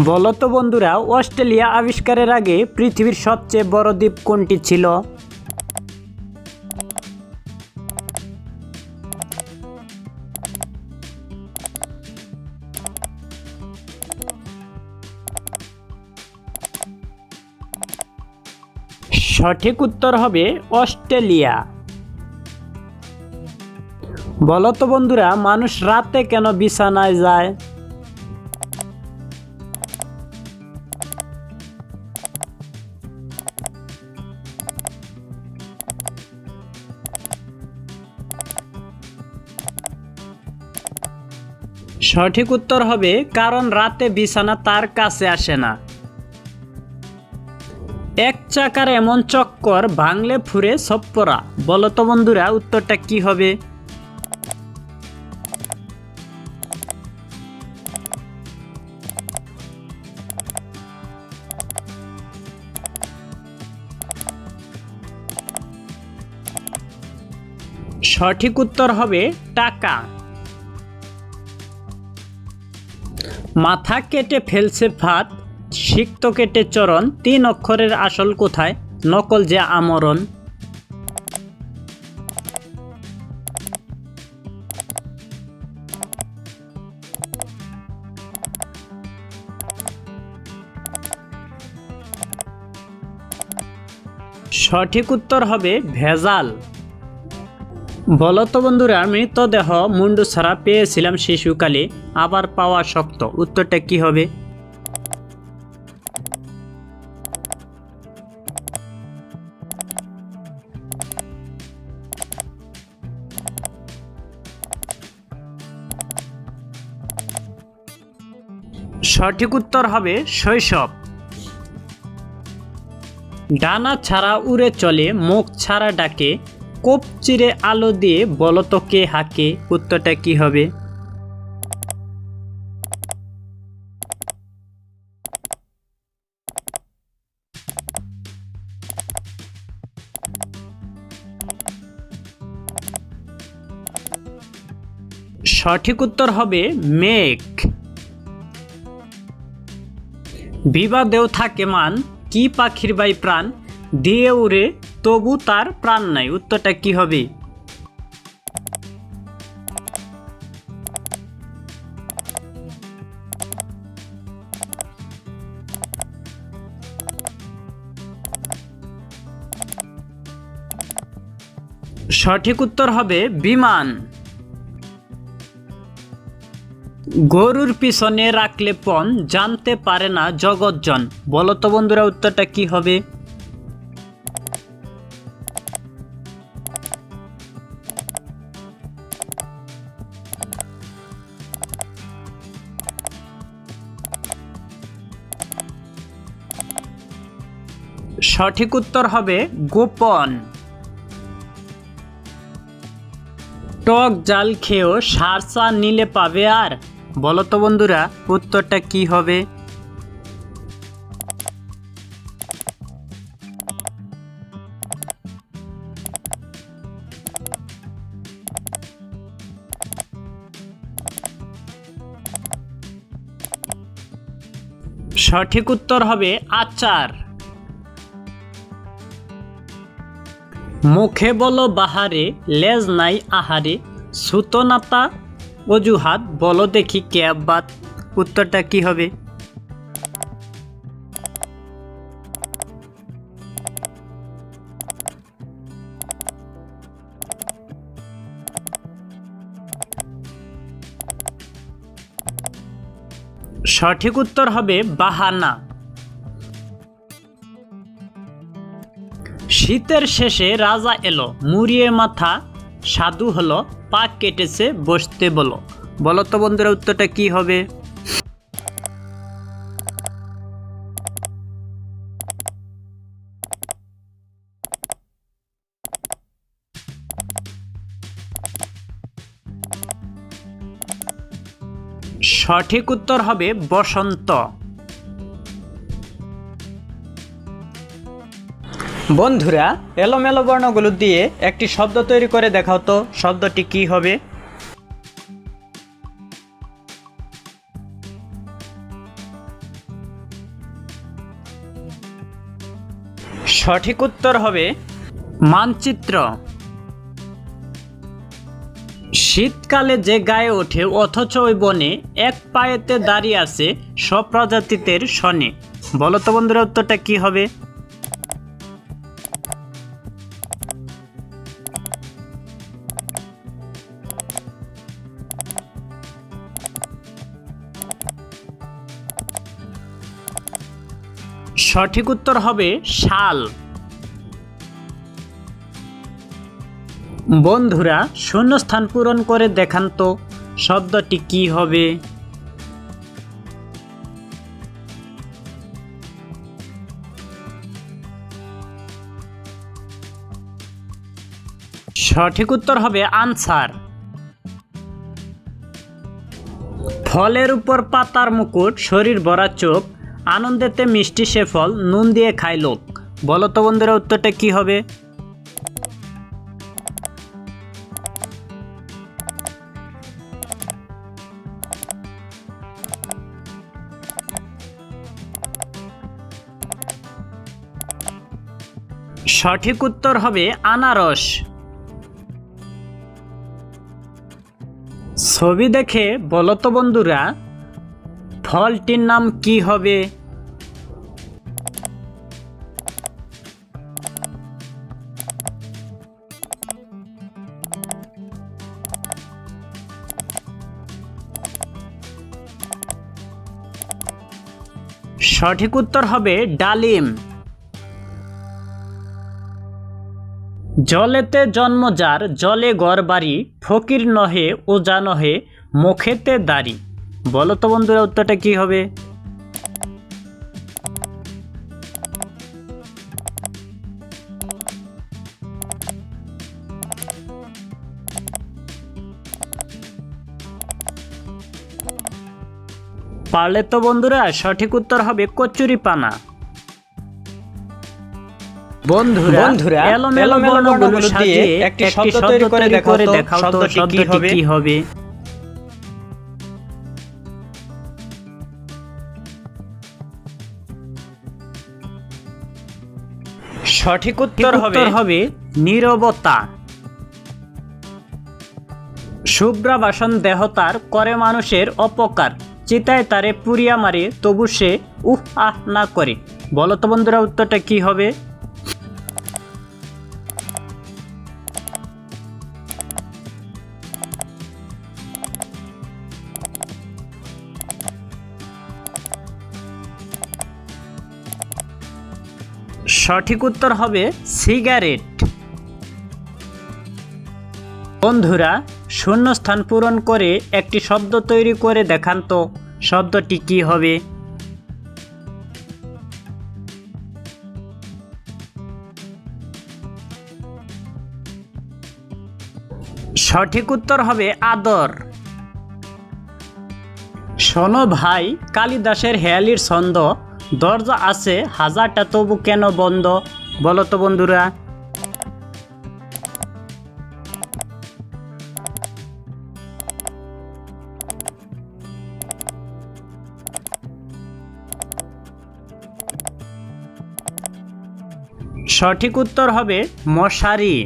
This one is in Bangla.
বলো তো বন্ধুরা, অস্ট্রেলিয়া আবিষ্কারের আগে পৃথিবীর সবচেয়ে বড় দ্বীপ কোনটি ছিল? সঠিক উত্তর হবে অস্ট্রেলিয়া। বলো তো বন্ধুরা, মানুষ রাতে কেন বিছানায় যায়? সঠিক উত্তর হবে কারণ রাতে বিছানা তার কাছে আসে না। এক চাকার এমন চক্কর ভাঙলে ফুরে সপ্পরা। বলো তো বন্ধুরা, উত্তরটা কি হবে? সঠিক উত্তর হবে টাকা। মাথা কেটে ফেলছে ফাঁদ, সিক্ত কেটে চরণ, 3 অক্ষরের আসল কোথায়, নকল যে আমরণ। সঠিক উত্তর হবে ভেজাল। বলো তো বন্ধুরা, মৃতদেহ মুন্ডু ছাড়া পেয়েছিলাম শিশুকালে, আবার পাওয়া শক্ত। উত্তরটা কি হবে? সঠিক উত্তর হবে শৈশব। ডানা ছাড়া উড়ে চলে, মুখ ছাড়া ডাকে, কোপ চিরে আলো দিয়ে, বলো তো কে হাঁকে। উত্তরটা কি হবে? সঠিক উত্তর হবে মেঘ। বিবাদেও থাকে মান, কি পাখির বাই প্রাণ, দিয়ে উড়ে তবু তার প্রাণ নাই। উত্তরটা কি হবে? সঠিক উত্তর হবে বিমান। গরুর পিছনে রাখলে পণ, জানতে পারে না জগৎজন। বলো তো বন্ধুরা, উত্তরটা কি হবে? সঠিক উত্তর হবে গোপন। টক জাল খেয়েও সার চা নিলে পাবে আর। বলো তো বন্ধুরা, উত্তরটা কি হবে? সঠিক উত্তর হবে আচার। মুখে বলো বাহারে, লেজ নাই আহারে, সুতনাতা অজুহাত, বলো দেখি কে আব্বাত। উত্তরটা কি হবে? সঠিক উত্তর হবে বাহানা। শীতের শেষে রাজা এলো, মুড়িয়ে মাথা সাধু হলো, পা কেটেছে বসতে বলো। বলো তো বন্ধুরা, উত্তরটা কি হবে? সঠিক উত্তর হবে বসন্ত। বন্ধুরা, এলোমেলো বর্ণগুলো দিয়ে একটি শব্দ তৈরি করে দেখাও তো, শব্দটি কি হবে? সঠিক উত্তর হবে মানচিত্র। শীতকালে যে গায়ে ওঠে অথচ ওই বনে এক পায়েতে দাঁড়িয়ে আছে সব প্রজাতিদের শনে। বলো তো বন্ধুরা উত্তরটা কি হবে? সঠিক উত্তর হবে শাল। বন্ধুরা শূন্যস্থান পূরণ করে দেখান তো শব্দটি কি হবে? সঠিক উত্তর হবে আনসার। ফলের উপর পাতার মুকুট, শরীর ভরা চোখ, আনন্দেতে মিষ্টি সে ফল, নুন দিয়ে খায় লোক। বলো তো বন্ধুরা উত্তরটা কি হবে? সঠিক উত্তর হবে আনারস। ছবি দেখে বলো তো বন্ধুরা ফলটির নাম কি হবে? সঠিক উত্তর হবে ডালিম। জলেতে জন্ম যার, জলে ঘর বাড়ি, ফকির নহে ওজা নহে, মুখেতে দাড়ি। বলো তো বন্ধুরা উত্তরটা কি হবে? পারলে তো বন্ধুরা সঠিক উত্তর হবে কচুরিপানা। বন্ধুরা এলোমেলো বর্ণগুলো সাজিয়ে একটি শব্দ তৈরি করে দেখাও তো শব্দটি কি হবে? সঠিক উত্তর হবে নীরবতা। শুভ্রাবাসন দেহতার করে মানুষের অপকার, চিতায় তারে পুড়িয়া মারে তবু সে উহ আহ না করে। বলো তো বন্ধুরা উত্তরটা কি হবে? সঠিক উত্তর হবে সিগারেট। বন্ধুরা শূন্যস্থান পূরণ করে একটি শব্দ তৈরি করে দেখান তো শব্দটি কি হবে? সঠিক উত্তর হবে আদর। শোনো ভাই কালিদাসের হেয়ালির ছন্দ, দরজা আছে হাজারটা তবু কেন বন্ধ। বলো তো বন্ধুরা। সঠিক উত্তর হবে মশারি।